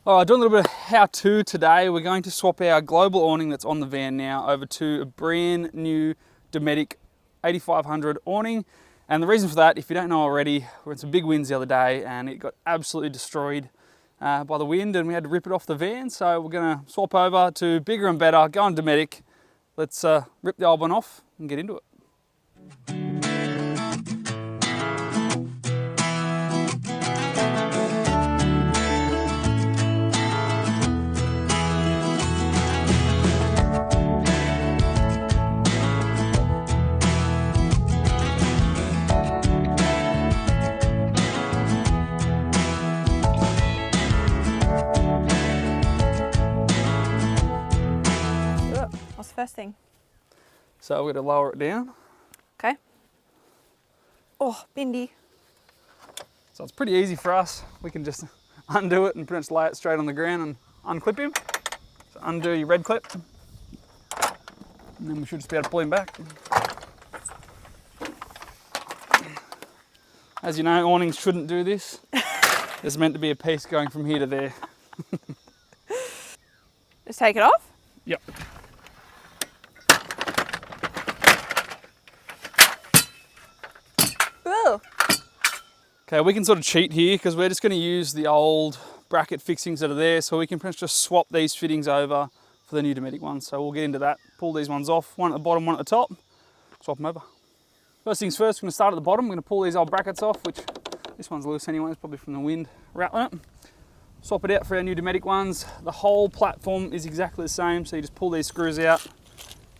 All right, doing a little bit of how-to today. We're going to swap our global awning that's on the van now over to a brand new Dometic 8500 awning. And the reason for that, if you don't know already, we had some big winds the other day and it got absolutely destroyed by the wind and we had to rip it off the van. So we're gonna swap over to bigger and better, go on Dometic. Let's rip the old one off and get into it. What's the first thing? So we're gonna lower it down. Okay. Oh, bendy. So it's pretty easy for us. We can just undo it and pretty much lay it straight on the ground and unclip him. So undo your red clip. And then we should just be able to pull him back. As you know, awnings shouldn't do this. There's meant to be a piece going from here to there. Just take it off? Yep. Ooh. Okay, we can sort of cheat here because we're just going to use the old bracket fixings that are there, so we can pretty much just swap these fittings over for the new Dometic ones. So we'll get into that, pull these ones off, one at the bottom, one at the top, swap them over. First things first, we're going to start at the bottom. We're going to pull these old brackets off, which this one's loose anyway, it's probably from the wind rattling it. Swap it out for our new Dometic ones. The whole platform is exactly the same, so you just pull these screws out,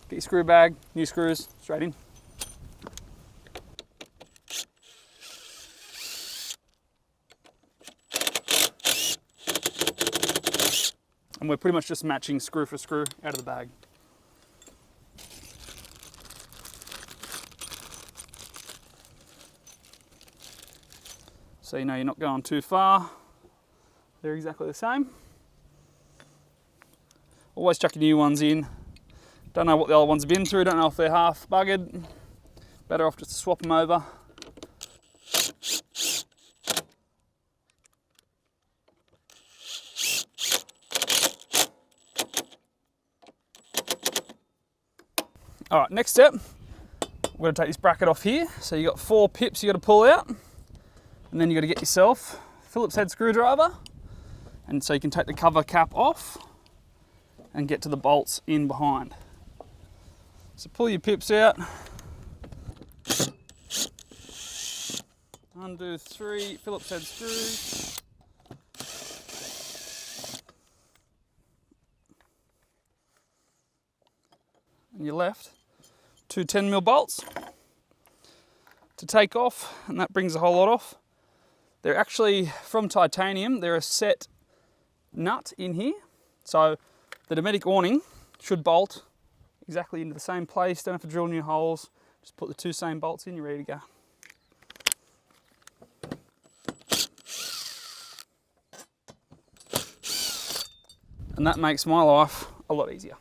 get your screw bag, new screws, straight in. And we're pretty much just matching screw for screw out of the bag. So you know you're not going too far. They're exactly the same. Always chuck your new ones in. Don't know what the other ones have been through, don't know if they're half buggered. Better off just to swap them over. All right, next step, we're going to take this bracket off here. So you got 4 pips you got to pull out, and then you got to get yourself a Phillips head screwdriver, and so you can take the cover cap off and get to the bolts in behind. So pull your pips out, undo 3 Phillips head screws. And you're left 2 10mm bolts to take off, and that brings a whole lot off. They're actually from titanium. They're a set nut in here. So the Dometic awning should bolt exactly into the same place. Don't have to drill new holes. Just put the 2 same bolts in, you're ready to go. And that makes my life a lot easier.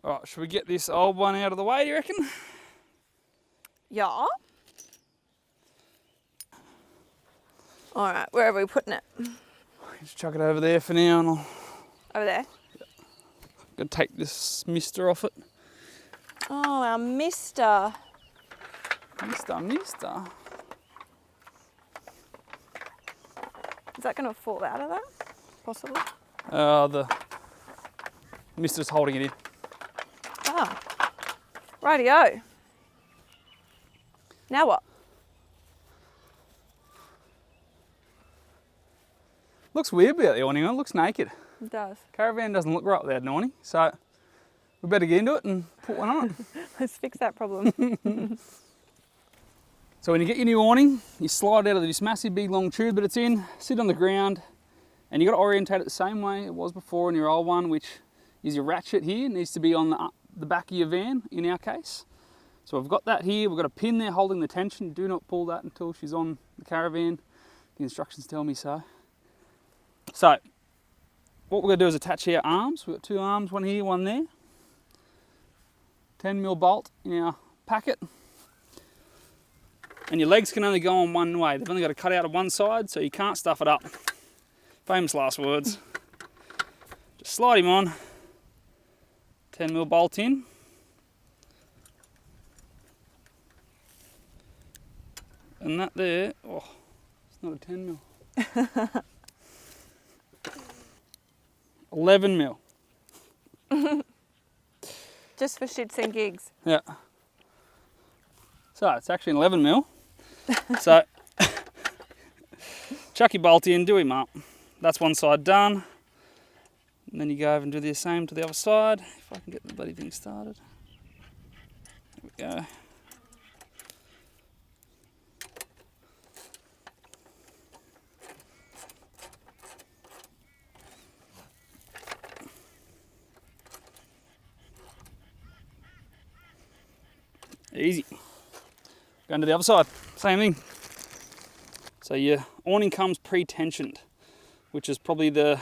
All right, should we get this old one out of the way, do you reckon? Yeah. All right, where are we putting it? Just chuck it over there for now, and I'll Over there? gotta take this mister off it. Oh, our mister. Mister. Is that going to fall out of that? Possibly. The mister's holding it in. Ah. Rightio. Now what? Looks weird without the awning on, it looks naked. It does. Caravan doesn't look right without an awning, so we better get into it and put one on it. Let's fix that problem. So when you get your new awning, you slide out of this massive big long tube that it's in, sit on the ground, and you got to orientate it the same way it was before in your old one, which is your ratchet here. It needs to be on the back of your van in our case. So we've got that here, we've got a pin there holding the tension. Do not pull that until she's on the Caravan. The instructions tell me so. So what we're going to do is attach our arms. We've got 2 arms, one here, one there. 10mm bolt in our packet. and your legs can only go on one way. They've only got to cut out of one side, so you can't stuff it up. Famous last words. Just slide him on. 10mm bolt in. And that there, oh, it's not a 10mm. 11mm. Just for shits and gigs. Yeah. So it's actually an 11mm. So chuck your bolt in, do him up. That's one side done. And then you go over and do the same to the other side. If I can get the bloody thing started. There we go. Easy. Going to the other side, same thing. So your awning comes pre-tensioned, which is probably the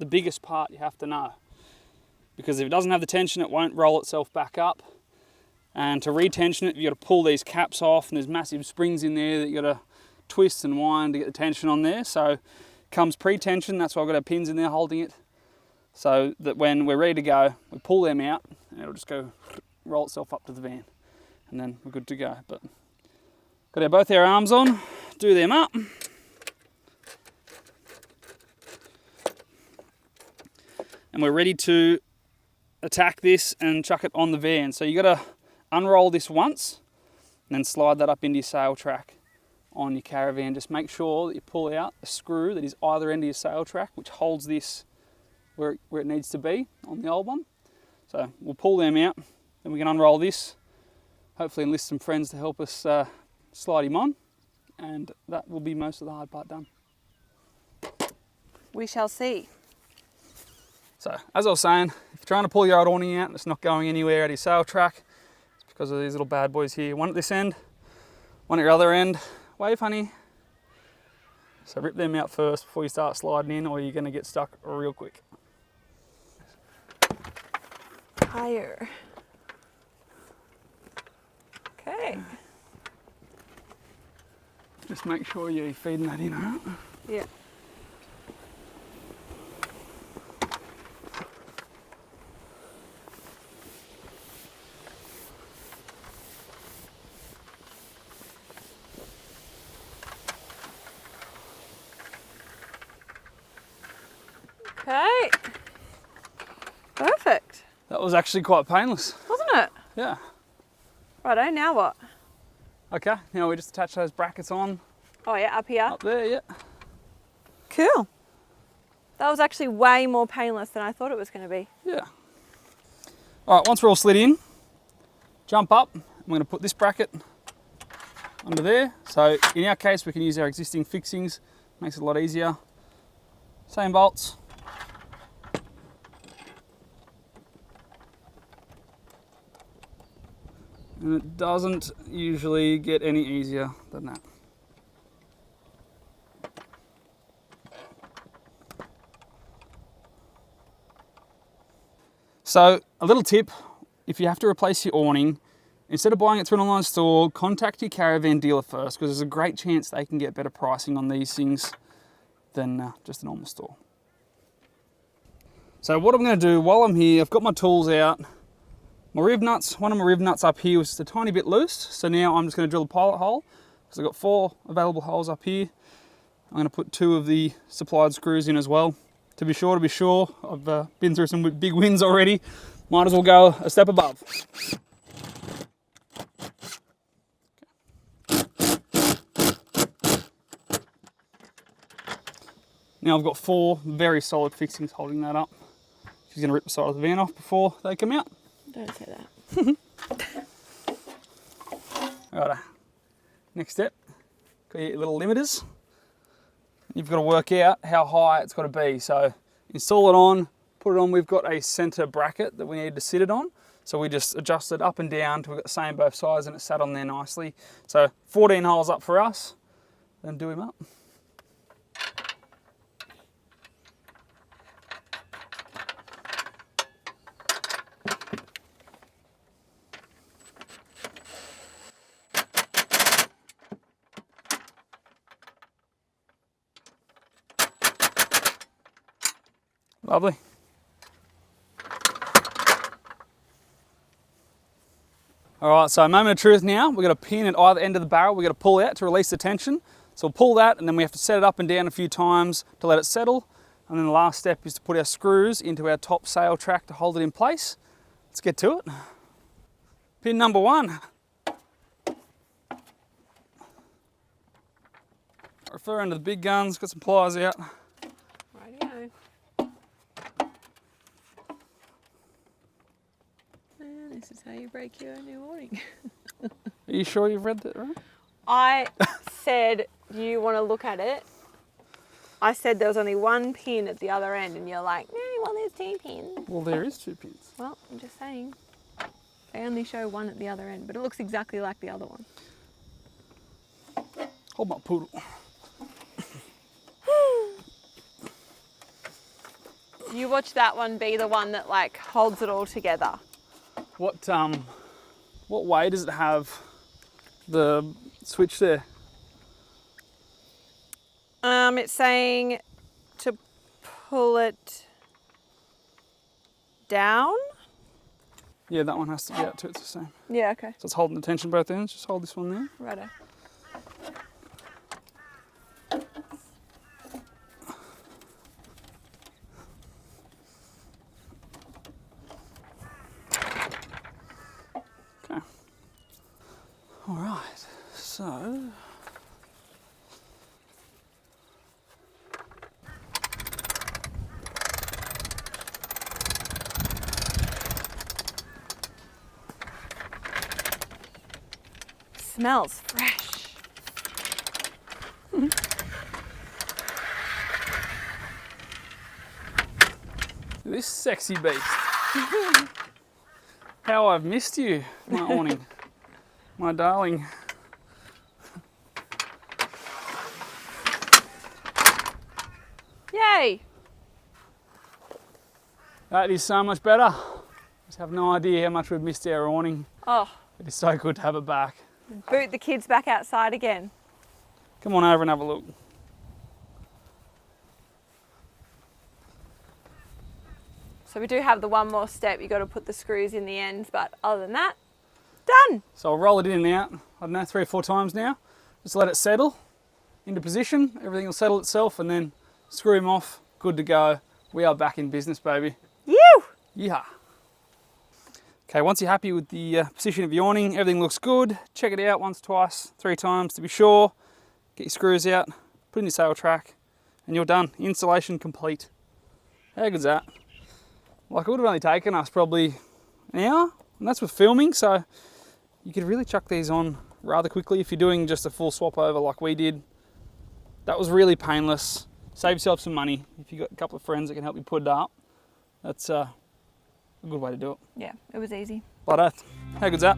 biggest part you have to know. Because if it doesn't have the tension, it won't roll itself back up. And to re-tension it, you've got to pull these caps off, and there's massive springs in there that you've got to twist and wind to get the tension on there. So it comes pre-tensioned, that's why I've got our pins in there holding it. So that when we're ready to go, we pull them out, and it'll just go roll itself up to the van. And then we're good to go. But got both our arms on, do them up. And we're ready to attack this and chuck it on the van. So you got to unroll this once and then slide that up into your sail track on your Caravan. Just make sure that you pull out a screw that is either end of your sail track, which holds this where it needs to be on the old one. So we'll pull them out, then we can unroll this. Hopefully enlist some friends to help us slide him on, and that will be most of the hard part done. We shall see. So, as I was saying, if you're trying to pull your old awning out and it's not going anywhere out of your sail track, it's because of these little bad boys here. One at this end, one at your other end. Wave, honey. So rip them out first before you start sliding in, or you're going to get stuck real quick. Higher. Okay. Just make sure you're feeding that in, alright? Yeah. Okay. Perfect. That was actually quite painless. Wasn't it? Yeah. Righto, now what? Okay, now we just attach those brackets on. Oh yeah, up here. Up there, yeah. Cool. That was actually way more painless than I thought it was going to be. Yeah. All right, once we're all slid in, jump up. I'm going to put this bracket under there. So in our case, we can use our existing fixings. Makes it a lot easier. Same bolts. And it doesn't usually get any easier than that. So a little tip, if you have to replace your awning, instead of buying it through an online store, contact your Caravan dealer first, because there's a great chance they can get better pricing on these things than just a normal store. So what I'm going to do while I'm here, I've got my tools out. My rib nuts, one of my rib nuts up here was just a tiny bit loose, so now I'm just going to drill a pilot hole, because I've got 4 available holes up here. I'm going to put 2 of the supplied screws in as well. To be sure, I've been through some big wins already. Might as well go a step above. Now I've got 4 very solid fixings holding that up. She's going to rip the side of the van off before they come out. Don't say that. Righto. Next step, got your little limiters. You've got to work out how high it's got to be. So install it on, put it on. We've got a center bracket that we need to sit it on. So we just adjust it up and down till we've got the same both sides and it sat on there nicely. So 14 holes up for us, then do him up. Lovely. All right, so moment of truth now. We've got a pin at either end of the barrel we've got to pull out to release the tension. So we'll pull that and then we have to set it up and down a few times to let it settle. And then the last step is to put our screws into our top sail track to hold it in place. Let's get to it. Pin number 1. Referring to the big guns, got some pliers out. Rightio. And this is how you break your new awning. Are you sure you've read that right? I said, do you want to look at it? I said there was only one pin at the other end and you're like, no, well there's 2 pins. Well, there is 2 pins. Well, I'm just saying. They only show one at the other end, but it looks exactly like the other one. Hold my poodle. You watch that one be the one that like holds it all together. What way does it have the switch there? It's saying to pull it down. Yeah, that one has to be out too, it's the same. Yeah, okay. So it's holding the tension both ends, just hold this one there. Righto. Okay. All right, so. Smells fresh. This sexy beast. How I've missed you, my awning. My darling. Yay! That is so much better. Just have no idea how much we've missed our awning. Oh, It is so good to have it back. boot the kids back outside again. Come on over and have a look. So we do have the one more step. You got to put the screws in the ends, but other than that, done. So I'll roll it in and out, I don't know, 3 or 4 times now. Just let it settle into position. Everything will settle itself and then screw him off. Good to go. We are back in business, baby. You. Yeah. Okay, once you're happy with the position of your awning, everything looks good. Check it out once, twice, 3 times to be sure. Get your screws out, put in your sail track, and you're done. Installation complete. How good's that? Like, it would have only taken us probably an hour, and that's with filming, so you could really chuck these on rather quickly if you're doing just a full swap over like we did. That was really painless. Save yourself some money. If you've got a couple of friends that can help you put it up, that's a good way to do it. Yeah, it was easy. Like that. How good's that?